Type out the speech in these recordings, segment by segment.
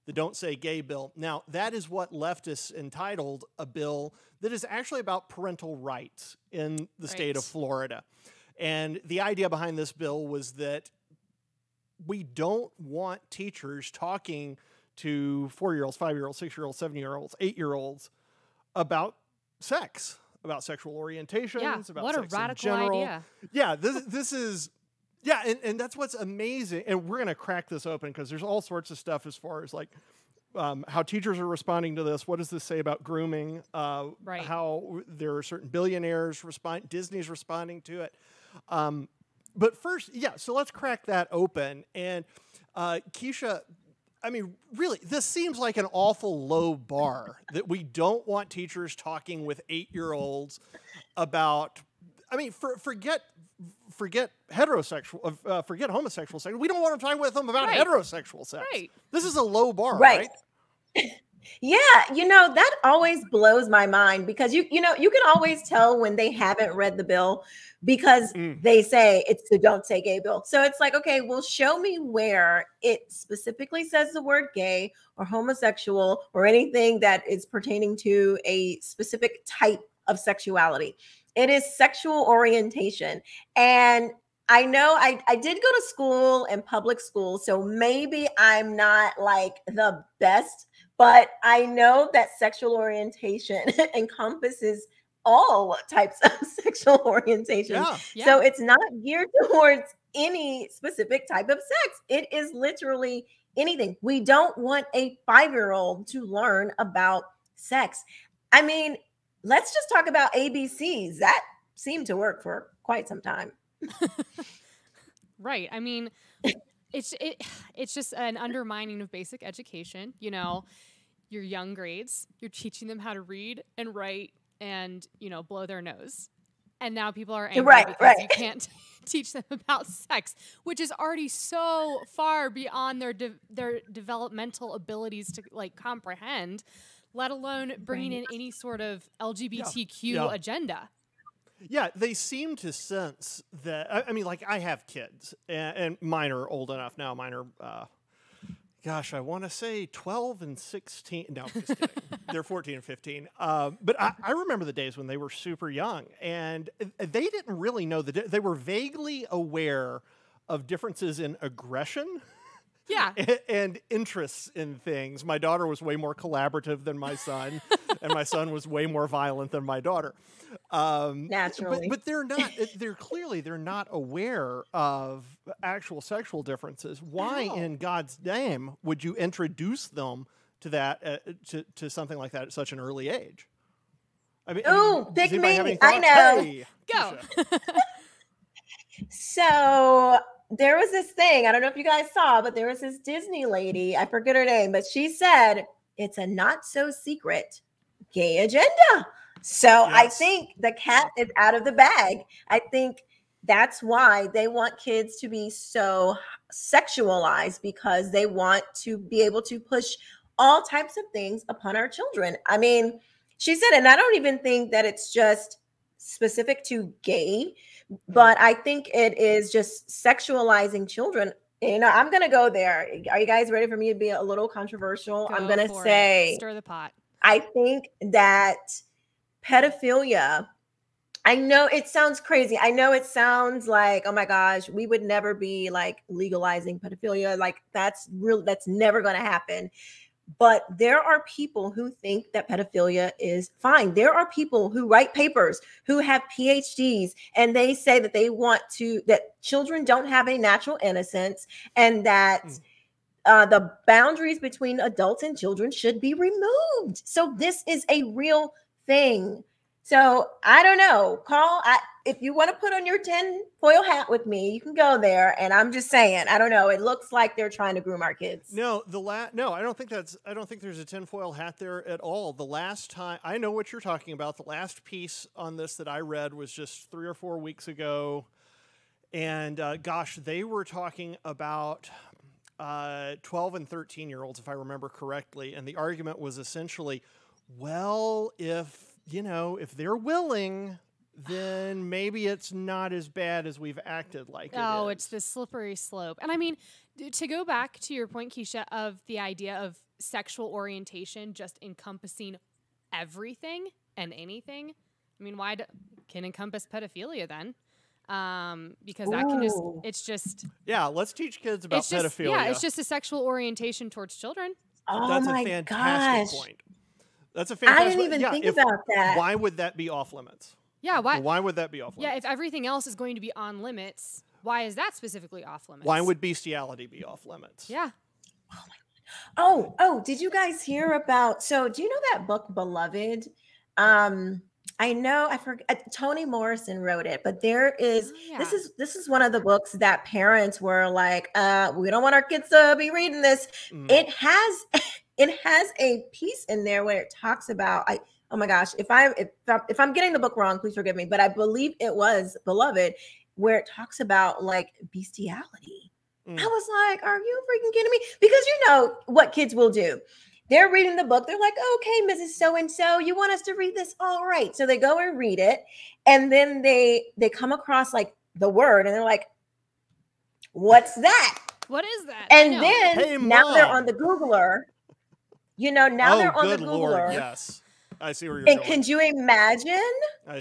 the Don't Say Gay bill. Now, that is what leftists entitled a bill that is actually about parental rights in the state of Florida. And the idea behind this bill was that we don't want teachers talking to 4-year-olds, 5-year-olds, 6-year-olds, 7-year-olds, 8-year-olds about sex, about sexual orientations, about what sex a radical in general. idea. Yeah, this is... Yeah, and that's what's amazing. And we're going to crack this open because there's all sorts of stuff as far as like how teachers are responding to this. What does this say about grooming? How there are certain billionaires Disney's responding to it. But first, so let's crack that open. And Keisha, I mean, really, this seems like an awful low bar that we don't want teachers talking with 8-year-olds about. I mean, forget heterosexual, forget homosexual sex. We don't want to talk with them about heterosexual sex. Right. This is a low bar, right? Yeah, that always blows my mind because you can always tell when they haven't read the bill because they say it's the Don't Say Gay bill. So it's like, okay, well, show me where it specifically says the word gay or homosexual or anything that is pertaining to a specific type of sexuality. It is sexual orientation. And I know I did go to school and public school, so maybe I'm not like the best, but I know that sexual orientation encompasses all types of sexual orientation. Yeah. So it's not geared towards any specific type of sex. It is literally anything. We don't want a 5-year-old to learn about sex. I mean, let's just talk about ABCs. That seemed to work for quite some time. Right. I mean, it's just an undermining of basic education. Your young grades, you're teaching them how to read and write and, blow their nose. And now people are angry because you can't teach them about sex, which is already so far beyond their developmental abilities to like comprehend, let alone bringing in any sort of LGBTQ agenda. Yeah, they seem to sense that. I mean, like, I have kids, and mine are old enough now. Mine are, I want to say 12 and 16. No, just kidding. They're 14 and 15. But I remember the days when they were super young, and they didn't really know they were vaguely aware of differences in aggression. Yeah. And interests in things. My daughter was way more collaborative than my son, and my son was way more violent than my daughter. Naturally. But they're not, they're not aware of actual sexual differences. Why in God's name would you introduce them to that, to something like that at such an early age? I mean, pick me. I know. Hey, go. So there was this thing, I don't know if you guys saw, but there was this Disney lady, I forget her name, but she said it's a not so secret gay agenda. So I think the cat is out of the bag. I think that's why they want kids to be so sexualized, because they want to be able to push all types of things upon our children. I mean, she said, and I don't even think that it's just specific to gay, but I think it is just sexualizing children. I'm going to go there. Are you guys ready for me to be a little controversial? I'm going to say, stir the pot. I think that pedophilia, I know it sounds crazy. I know it sounds like, oh my gosh, we would never be like legalizing pedophilia. Like that's never going to happen. But there are people who think that pedophilia is fine. There are people who write papers, who have PhDs, and they say that that children don't have a natural innocence, and that the boundaries between adults and children should be removed. So this is a real thing. So I don't know. If you want to put on your tinfoil hat with me, you can go there. And I'm just saying, I don't know. It looks like they're trying to groom our kids. No, I don't think there's a tinfoil hat there at all. The last time, I know what you're talking about. The last piece on this that I read was just 3 or 4 weeks ago. And they were talking about 12 and 13-year-olds, if I remember correctly. And the argument was essentially, well, if they're willing, then maybe it's not as bad as we've acted like it is. Oh, it's the slippery slope. And I mean, to go back to your point, Keisha, of the idea of sexual orientation just encompassing everything and anything. I mean, can encompass pedophilia then? Because that can it's just. Yeah, let's teach kids about pedophilia. Yeah, it's just a sexual orientation towards children. Oh, That's my a fantastic gosh. point. That's a fantastic I didn't even think about that. Why would that be off limits? Yeah, Why would that be off limits? Yeah, if everything else is going to be on limits, why is that specifically off limits? Why would bestiality be off limits? Yeah. Oh, did you guys hear about, so do you know that book Beloved? I forget, Toni Morrison wrote it, but there is, this is one of the books that parents were like, we don't want our kids to be reading this. It has a piece in there where it talks about, oh my gosh, if I'm getting the book wrong, please forgive me, but I believe it was Beloved, where it talks about like bestiality. I was like, are you freaking kidding me? Because you know what kids will do. They're reading the book. They're like, okay, Mrs. So-and-so, you want us to read this? All right. So they go and read it. And then they come across like the word and they're like, what's that? What is that? And then now they're on the Googler. You know, now they're on the Googler. Lord, yes. I see where you're going. And can you imagine?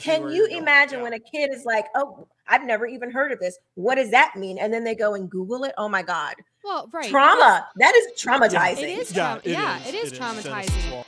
Can you imagine when a kid is like, oh, I've never even heard of this. What does that mean? And then they go and Google it. Oh my God. Well, right. Trauma. That is traumatizing. It is. It is traumatizing.